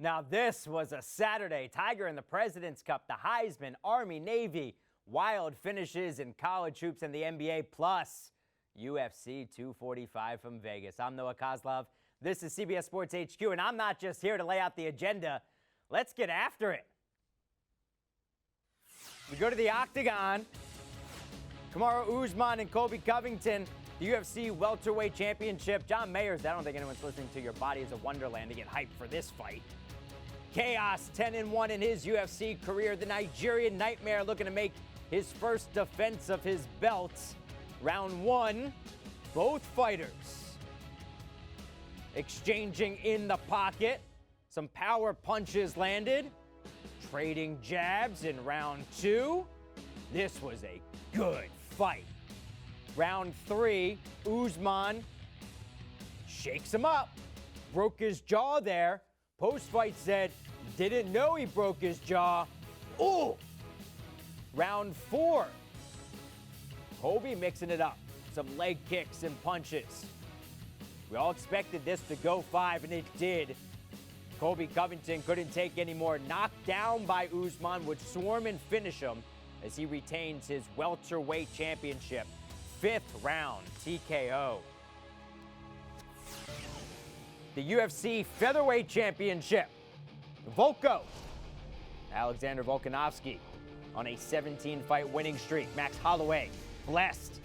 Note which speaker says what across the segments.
Speaker 1: Now this was a Saturday. Tiger in the President's Cup, the Heisman, Army, Navy, wild finishes in college hoops and the NBA, plus UFC 245 from Vegas. I'm Noah Kozlov. This is CBS Sports HQ, and I'm not just here to lay out the agenda. Let's get after it. We go to the Octagon. Kamaru Usman and Colby Covington, the UFC welterweight championship. John Mayers, I don't think anyone's listening to Your Body is a Wonderland to get hyped for this fight. Chaos 10-1 in his UFC career. The Nigerian Nightmare looking to make his first defense of his belt. Round one, both fighters exchanging in the pocket. Some power punches landed. Trading jabs in round two. This was a good fight. Round three, Usman shakes him up. Broke his jaw there. Post-fight said, didn't know he broke his jaw. Ooh! Round four, Colby mixing it up. Some leg kicks and punches. We all expected this to go 5, and it did. Colby Covington couldn't take any more. Knocked down by Usman, would swarm and finish him as he retains his welterweight championship. 5th round TKO. The UFC Featherweight Championship. Alexander Volkanovski on a 17-fight winning streak. Max Holloway, blessed.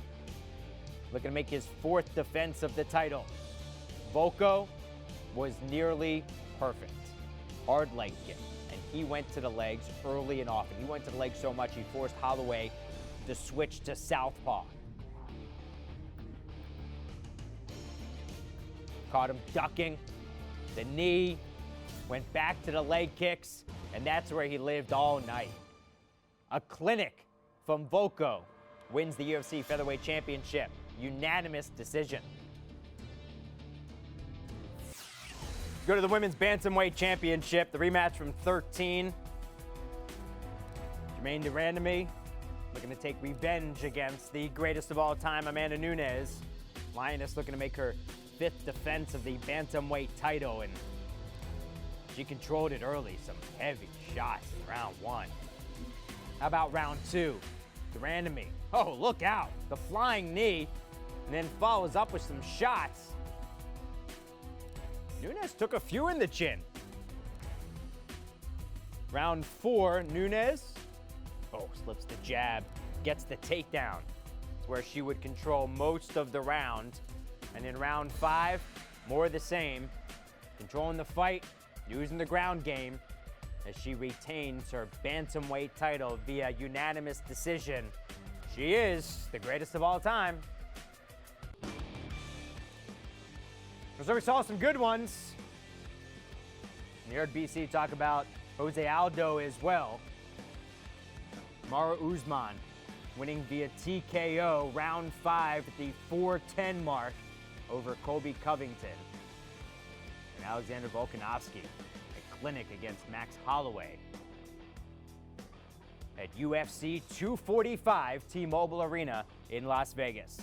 Speaker 1: Looking to make his 4th defense of the title. Volko was nearly perfect. Hard leg kick, and he went to the legs early and often. He went to the legs so much he forced Holloway to switch to southpaw. Caught him ducking. The knee went back to the leg kicks, and that's where he lived all night. A clinic from Volko wins the UFC Featherweight Championship. Unanimous decision. Go to the Women's Bantamweight Championship, the rematch from 13. Germaine De Randamie looking to take revenge against the greatest of all time, Amanda Nunes. Lioness looking to make her 5th defense of the Bantamweight title, and she controlled it early. Some heavy shots in round one. How about round two? De Randamie. Oh, look out. The flying knee, and then follows up with some shots. Nunes took a few in the chin. Round four, Nunes. Oh, slips the jab, gets the takedown. It's where she would control most of the round. And in round 5, more of the same. Controlling the fight, using the ground game as she retains her bantamweight title via unanimous decision. She is the greatest of all time. So we saw some good ones. And you heard BC talk about Jose Aldo as well. Kamaru Usman winning via TKO round 5 at the 4:10 mark over Colby Covington. And Alexander Volkanovski, a clinic against Max Holloway at UFC 245 T-Mobile Arena in Las Vegas.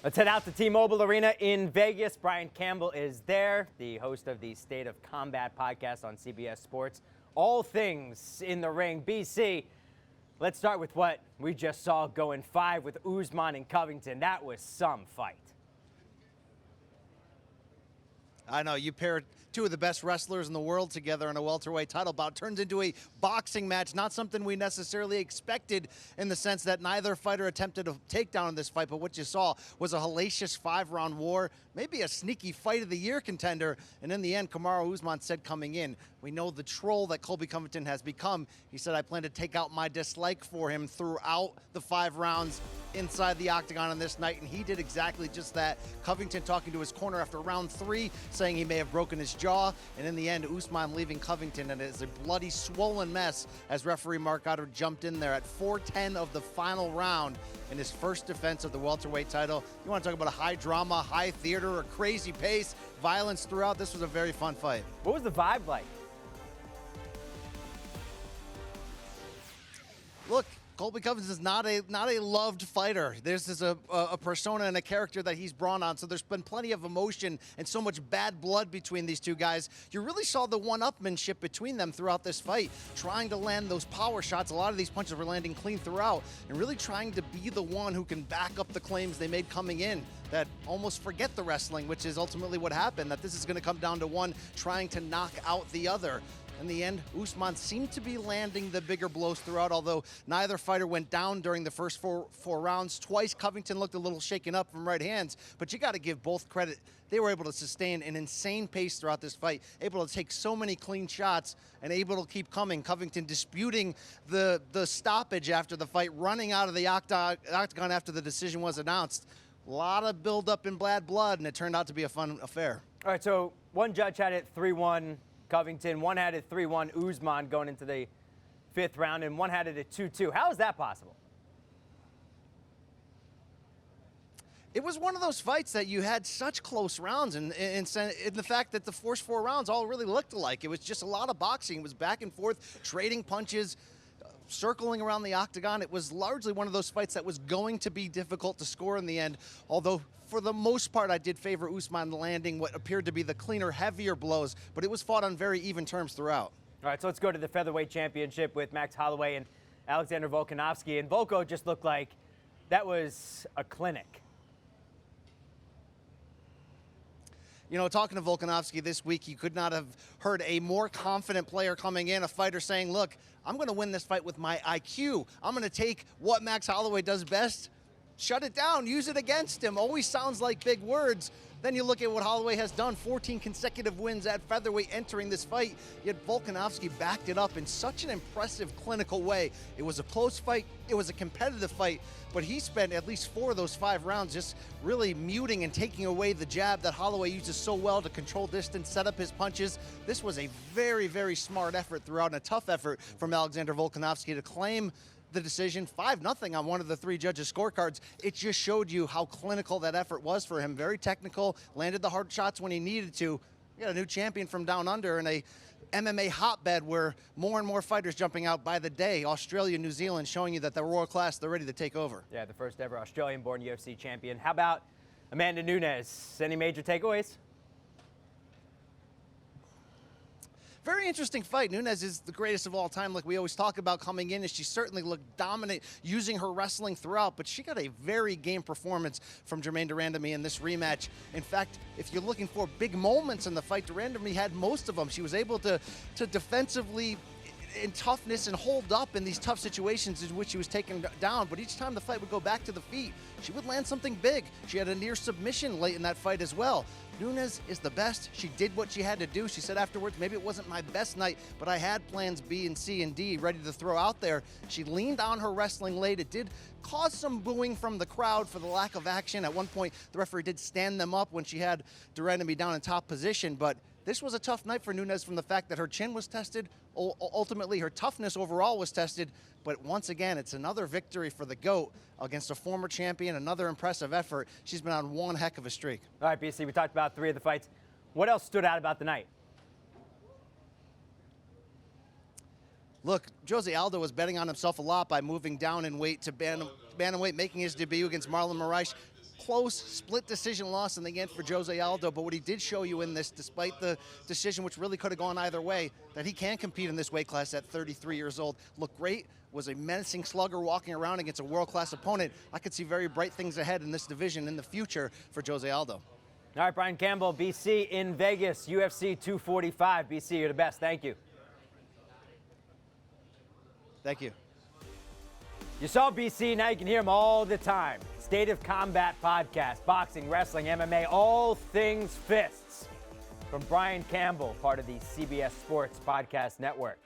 Speaker 1: Let's head out to T-Mobile Arena in Vegas. Brian Campbell is there, the host of the State of Combat podcast on CBS Sports. All things in the ring. BC, let's start with what we just saw going 5 with Usman and Covington. That was some fight.
Speaker 2: I know, you pair two of the best wrestlers in the world together in a welterweight title bout. Turns into a boxing match, not something we necessarily expected in the sense that neither fighter attempted a takedown in this fight, but what you saw was a hellacious 5-round war, maybe a sneaky fight of the year contender, and in the end, Kamaru Usman said coming in, we know the troll that Colby Covington has become. He said, I plan to take out my dislike for him throughout the 5 rounds inside the octagon on this night, and he did exactly just that. Covington talking to his corner after round 3, saying he may have broken his jaw, and in the end, Usman leaving Covington, and it is a bloody, swollen mess as referee Mark Goddard jumped in there at 4:10 of the final round in his first defense of the welterweight title. You want to talk about a high drama, high theater, a crazy pace, violence throughout. This was a very fun fight.
Speaker 1: What was the vibe like?
Speaker 2: Look, Colby Covington is not a loved fighter. This is a persona and a character that he's brought on, so there's been plenty of emotion and so much bad blood between these two guys. You really saw the one-upmanship between them throughout this fight, trying to land those power shots. A lot of these punches were landing clean throughout, and really trying to be the one who can back up the claims they made coming in that almost forget the wrestling, which is ultimately what happened, that this is going to come down to one trying to knock out the other. In the end, Usman seemed to be landing the bigger blows throughout, although neither fighter went down during the first four rounds. Twice, Covington looked a little shaken up from right hands, but you got to give both credit. They were able to sustain an insane pace throughout this fight, able to take so many clean shots and able to keep coming. Covington disputing the stoppage after the fight, running out of the octagon after the decision was announced. A lot of buildup in bad blood, and it turned out to be a fun affair.
Speaker 1: All right, so one judge had it 3-1 Covington, one had it 3-1 Usman going into the 5th round, and one had it at 2-2. How is that possible?
Speaker 2: It was one of those fights that you had such close rounds, and in the fact that the first 4 rounds all really looked alike. It was just a lot of boxing. It was back and forth, trading punches, circling around the octagon. It was largely one of those fights that was going to be difficult to score in the end, although for the most part, I did favor Usman landing what appeared to be the cleaner, heavier blows, but it was fought on very even terms throughout.
Speaker 1: All right, so let's go to the Featherweight Championship with Max Holloway and Alexander Volkanovski. And Volko just looked like that was a clinic.
Speaker 2: You know, talking to Volkanovski this week, you could not have heard a more confident player coming in, a fighter saying, look, I'm going to win this fight with my IQ. I'm going to take what Max Holloway does best, shut it down, use it against him. Always sounds like big words. Then you look at what Holloway has done, 14 consecutive wins at featherweight entering this fight, yet Volkanovski backed it up in such an impressive clinical way. It was a close fight, it was a competitive fight, but he spent at least 4 of those 5 rounds just really muting and taking away the jab that Holloway uses so well to control distance, set up his punches. This was a very, very smart effort throughout and a tough effort from Alexander Volkanovski to claim the decision 5-0 on one of the 3 judges' scorecards. It just showed you how clinical that effort was for him. Very technical, landed the hard shots when he needed to. We got a new champion from down under in a MMA hotbed where more and more fighters jumping out by the day. Australia, New Zealand, showing you that they're world class, they're ready to take over.
Speaker 1: Yeah, the first ever Australian-born UFC champion. How about Amanda Nunes? Any major takeaways?
Speaker 2: Very interesting fight. Nunes is the greatest of all time, like we always talk about coming in, and she certainly looked dominant using her wrestling throughout, but she got a very game performance from Germaine De Randamie in this rematch. In fact, if you're looking for big moments in the fight, De Randamie had most of them. She was able to defensively in toughness and hold up in these tough situations in which she was taken down, but each time the fight would go back to the feet, she would land something big. She had a near submission late in that fight as well. Nunes is the best. She did what she had to do. She said afterwards, maybe it wasn't my best night, but I had plans B and C and D ready to throw out there. She leaned on her wrestling late. It did cause some booing from the crowd for the lack of action. At one point, the referee did stand them up when she had De Randamie down in top position, but this was a tough night for Nunes from the fact that her chin was tested. Ultimately, her toughness overall was tested. But once again, it's another victory for the GOAT against a former champion, another impressive effort. She's been on one heck of a streak.
Speaker 1: All right, BC, we talked about 3 of the fights. What else stood out about the night?
Speaker 2: Look, Jose Aldo was betting on himself a lot by moving down in weight to bantamweight, making his debut against Marlon Moraes. Close split decision loss in the end for Jose Aldo, but what he did show you in this, despite the decision which really could have gone either way, that he can compete in this weight class at 33 years old. Looked great, was a menacing slugger walking around against a world-class opponent. I could see very bright things ahead in this division in the future for Jose Aldo.
Speaker 1: All right, Brian Campbell, BC in Vegas, UFC 245. BC, you're the best. Thank you.
Speaker 2: Thank you.
Speaker 1: You saw BC, now you can hear him all the time. State of Combat podcast, boxing, wrestling, MMA, all things fists. From Brian Campbell, part of the CBS Sports Podcast Network.